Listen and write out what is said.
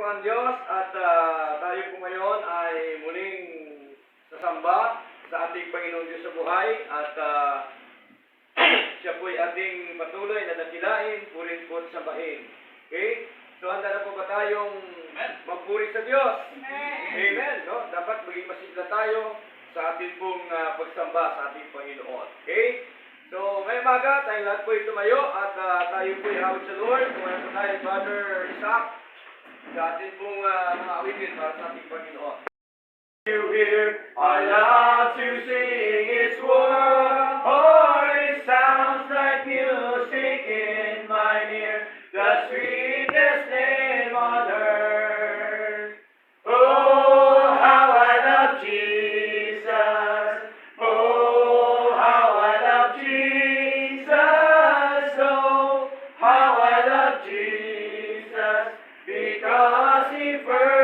ng Diyos at tayo po ngayon ay muling sasamba sa ating Panginoon Diyos sa buhay at siya po ay ating patuloy na dakilain, purin po at sambahin. Okay? So handa na po ba tayong magpuri sa Diyos? Amen. No? Dapat maging masigla tayo sa ating pong pagsamba sa ating Panginoon. Okay? So, ngayong maga, tayong lahat po ay tumayo at tayo po ay hawag sa Lord. Kumain po tayo, Father Isaac, sa ating pong mga awitin para sa ating Panginoon. You hear, I love to sing His word. Oh, it sounds like music in my ear, the sweetest name on earth. Oh, how I love Jesus. Oh, how I love Jesus. Oh, how I love Jesus, because He first